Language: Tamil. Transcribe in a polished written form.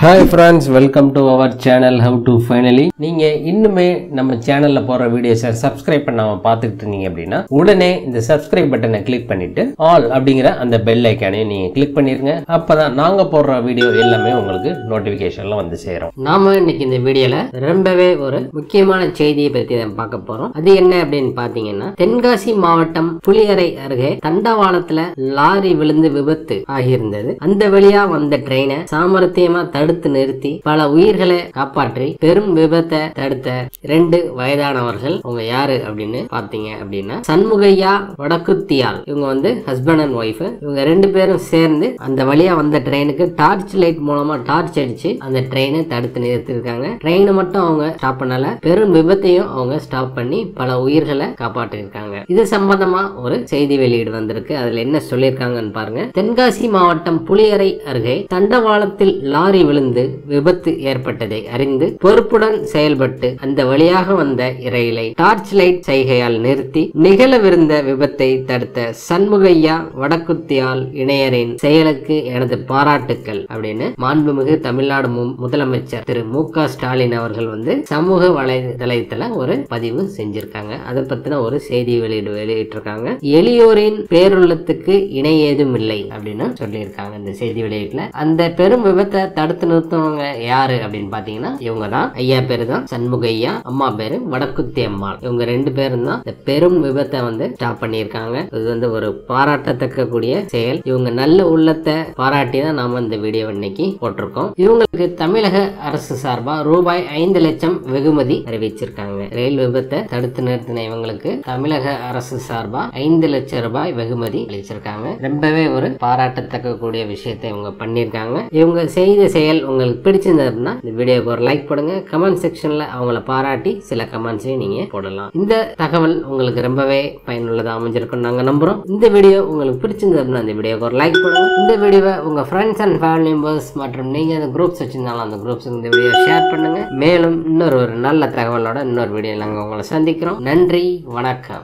Hi friends, welcome to our channel How to Finally. நீங்க இன்னுமே நம்ம சேனல்ல போற வீடியோஸை சப்ஸ்கிரைப் பண்ணாம பார்த்துட்டு இருந்தீங்க அப்படின்னா உடனே இந்த சப்ஸ்கிரைப் பட்டனை கிளிக் பண்ணிட்டு ஆல் அப்படிங்கிற அந்த பெல் ஐகானையும் நீங்க கிளிக் பண்ணிருங்க. அப்பதான் நாங்க போடுற வீடியோ எல்லாமே உங்களுக்கு நோட்டிபிகேஷன்ல வந்து சேரும். நாம இன்னைக்கு இந்த வீடியோல ரொம்பவே ஒரு முக்கியமான செய்தியை பத்தி தான் பார்க்க போறோம். அது என்ன அப்படின்னு பாத்தீங்கன்னா, தென்காசி மாவட்டம் புளியரை அருகே தண்டவாளத்துல லாரி விழுந்து விபத்து ஆகியிருந்தது. அந்த வழியா வந்த ட்ரெயினை சாமர்த்தியமா தடுத்து நிறுத்தி பல உயிர்களை காப்பாற்றி பெரும் விபத்தை தடுத்த 2 வயதானவர்கள். அவங்க யாரு அப்படின்னு பாத்தீங்க அப்படின்னா, சண்முகையா வடக்குத்தியால். இவங்க வந்து ஹஸ்பண்ட் அண்ட் ஒய்ஃப். இவங்க 2 பேரும் சேர்ந்து அந்த வழியா வந்த ட்ரெயினுக்கு டார்ச் லைட் மூலமா டார்ச் அடிச்சு அந்த ட்ரெயினை தடுத்து நிறுத்திருக்காங்க. ட்ரெயினை மட்டும் அவங்க ஸ்டாப் பண்ணல, பெரும் விபத்தையும் அவங்க ஸ்டாப் பண்ணி பல உயிர்களை காப்பாற்றிருக்காங்க. இது சம்பந்தமா ஒரு செய்தி வெளியீடு வந்திருக்கு. அதுல என்ன சொல்லியிருக்காங்கன்னு பாருங்க. தென்காசி மாவட்டம் புளியரை அருகே தண்டவாளத்தில் லாரி விழுந்து விபத்து ஏற்பட்டதை அறிந்து பொறுப்புடன் செயல்பட்டு அந்த வழியாக வந்த ரயிலை டார்ச் லைட் செய்கையால் நிறுத்தி நிகழவிருந்த விபத்தை தடுத்த சண்முகையா வடக்குத்தியால் இணையரின் செயலுக்கு எனது பாராட்டுக்கள் அப்படின்னு மாண்புமிகு தமிழ்நாடு முதலமைச்சர் திரு மு.க. ஸ்டாலின் அவர்கள் வந்து சமூக வலைதளத்துல ஒரு பதிவு செஞ்சிருக்காங்க. அதை பத்தின ஒரு செய்தி வெளியிட்டிருக்காங்க. எளியோரின் பேருள்ளத்துக்கு இணை ஏதும் இல்லை அப்படின்னு சொல்லியிருக்காங்க. இந்த செய்தி வெளியீட்டுல அந்த பெரும் விபத்தை தடுத்து நிறுத்தவங்க யாரு அப்படின்னு பாத்தீங்கன்னா, இவங்க தான். ஐயா பேரு தான் சண்முகையா, அம்மா பேரு வடக்குத்தி அம்மாள். இவங்க 2 பேரும் தான் இந்த பெரும் விபத்தை வந்து ஸ்டாப் பண்ணியிருக்காங்க. இது வந்து ஒரு பாராட்டத்தக்க கூடிய செயல். இவங்க நல்ல உள்ளத்தை பாராட்டி தான் நாம இந்த வீடியோ இன்னைக்கு போட்டிருக்கோம். இவங்களுக்கு தமிழக அரசு சார்பா ரூபாய் 5 லட்சம் வெகுமதி அறிவிச்சிருக்காங்க. ரயில் விபத்தை தடுத்து நிறுத்தின இவங்களுக்கு தமிழக அரசு சார்பா 5 லட்சம் ரூபாய் வெகுமதி அளிச்சிருக்காங்க. ரொம்பவே ஒரு பாராட்டத்தக்க கூடிய விஷயத்தை இவங்க பண்ணிருக்காங்க. இவங்க செய்த செயல் உங்களுக்கு பிடிச்சிருந்ததுன்னா இந்த வீடியோக்கு ஒரு லைக் போடுங்க. கமெண்ட் செக்ஷன்ல அவங்கள பாராட்டி சில கமெண்ட்ஸையும் நீங்க போடலாம். இந்த தகவல் உங்களுக்கு ரொம்பவே பயனுள்ளதா அமைஞ்சிருக்கும் நாங்க நம்புறோம். இந்த வீடியோ உங்களுக்கு பிடிச்சிருந்ததுன்னா இந்த வீடியோக்கு ஒரு லைக் போடுங்க. இந்த வீடியோவை உங்க ஃப்ரெண்ட்ஸ் அண்ட் ஃபேமிலி மெம்பர்ஸ் மற்றும் நீங்க அந்த குரூப்ஸ் வச்சிருந்தாலும் அந்த குரூப்ஸ் இந்த வீடியோ ஷேர் பண்ணுங்க. மேலும் இன்னொரு நல்ல தகவலோட இன்னொரு வீடியோ நாங்க உங்களை சந்திக்கிறோம். நன்றி, வணக்கம்.